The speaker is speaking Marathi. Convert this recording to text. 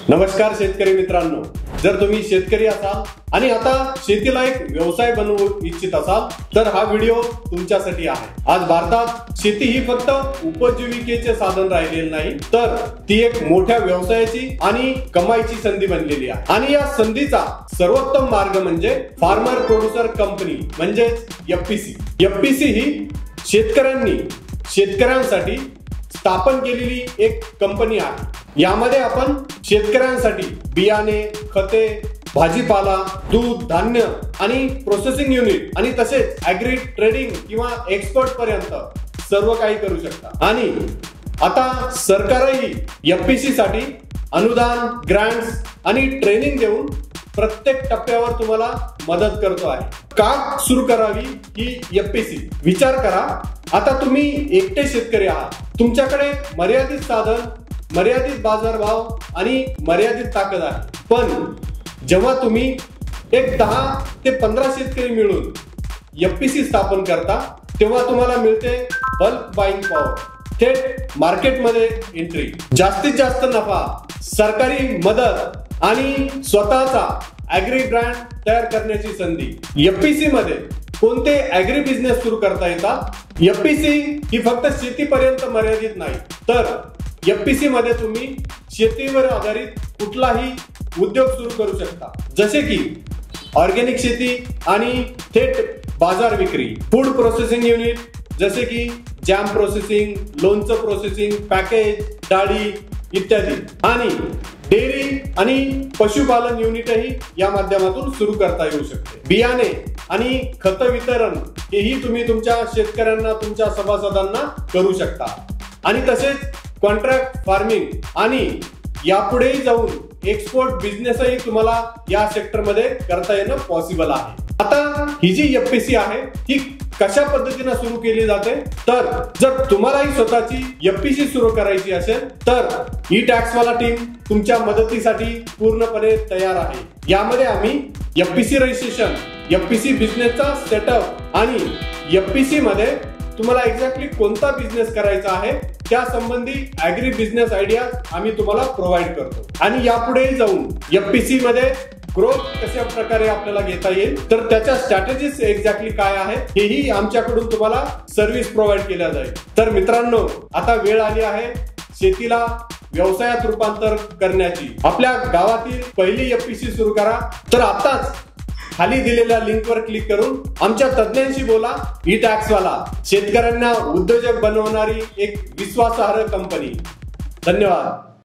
नमस्कार शेतकरी मित्रांनो, जर तुम्ही शेतकरी असाल आणि आता शेतीला एक व्यवसाय बनवू इच्छित असाल तर हा व्हिडिओ तुमच्यासाठी आहे। आज भारतात शेती ही फक्त उपजीविकेचे साधन राहिलेले नाही, तर ती एक मोठ्या व्यवसायाची आणि कमाईची संधी बनलेली आहे। आणि या संधीचा सर्वोत्तम मार्ग म्हणजे फार्मर प्रोड्युसर कंपनी म्हणजे एफपीसी। एफपीसी ही शेतकऱ्यांसाठी स्थापन केलेली एक कंपनी आहे। यामध्ये आपण शेतकऱ्यांसाठी बियाणे, खते, भाजीपाला, दूध, धान्य आणि प्रोसेसिंग युनिट आणि तसेच ऍग्री ट्रेडिंग किंवा एक्सपोर्ट पर्यंत सर्व काही करू शकता। आणि आता सरकारही एफपीसी साठी अनुदान, ग्रँट्स आणि ट्रेनिंग देऊन प्रत्येक टप्प्यावर तुम्हाला मदत करतो आहे। का सुरू करावी ही एफपीसी? विचार करा, आता तुम्ही एकटे शेतकरी आहात, तुमच्याकडे मर्यादित साधन, मर्यादित बाजारभाव आणि मर्यादित ताकद आहे। पण जेव्हा तुम्ही एक 10 ते 15 शेतकरी मिळून एफपीसी स्थापन करता तेव्हा तुम्हाला मिळते बल्क बाईंग पॉवर, थेट मार्केटमध्ये एंट्री, जास्तीत जास्त नफा, सरकारी मदत आणि स्वतःचा ऍग्री ब्रँड तयार करण्याची संधी। एफपीसी मध्ये कोणते ऍग्री बिझनेस सुरू करता येतात? एफपीसी ही फक्त शेतीपर्यंत मर्यादित नाही, तर एफपीसी मध्ये तुम्ही शेतीवर आधारित कुठलाही उद्योग सुरू करू शकता, जसे की ऑर्गॅनिक शेती आणि थेट बाजार विक्री, फूड प्रोसेसिंग युनिट जसे की जॅम प्रोसेसिंग, लोणचं प्रोसेसिंग, पॅकेज, डाळी इत्यादी, आणि डेअरी आणि पशुपालन युनिटही या माध्यमातून सुरू करता येऊ शकते। बियाणे आणि खत वितरण हेही तुम्ही तुमच्या शेतकऱ्यांना, तुमच्या सभासदांना करू शकता। आणि तसेच कॉन्ट्रॅक्ट फार्मिंग आणि यापुढेही जाऊन एक्सपोर्ट बिझनेसही तुम्हाला या सेक्टरमध्ये करता येणं पॉसिबल आहे। आता ही जी एफपीसी आहे ही कशा पद्धतीने सुरू केली जाते? तर जर तुम्हालाही स्वतःची एफपीसी सुरू करायची असेल तर ई टॅक्स वाला टीम तुमच्या मदतीसाठी पूर्णपणे तयार आहे। यामध्ये आम्ही एफपीसी रजिस्ट्रेशन, एफपीसी बिझनेसचा सेटअप आणि एफपीसी मध्ये तुम्हाला एक्झॅक्टली कोणता बिझनेस करायचा आहे त्या संबंधी ऍग्री बिझनेस आयडिया आम्ही तुम्हाला प्रोव्हाइड करतो। आणि यापुढे जाऊन एफपीसी मध्ये ग्रोथ कशा प्रकारे आपल्याला घेता येईल, तर त्याच्या स्ट्रॅटेजीज एक्झॅक्टली काय आहे हेही आमच्याकडून तुम्हाला सर्व्हिस प्रोव्हाइड केल्या जाईल। तर मित्रांनो, आता वेळ आली आहे शेतीला व्यवसायात रूपांतर करण्याची। आपल्या गावातील पहिली एफपीसी सुरू करा। तर आताच खाली दिलेल्या लिंकवर क्लिक करून आमच्या तज्ञांशी बोला। ई टॅक्स वाला, शेतकऱ्यांना उद्योजक बनवणारी एक विश्वासार्ह कंपनी। धन्यवाद।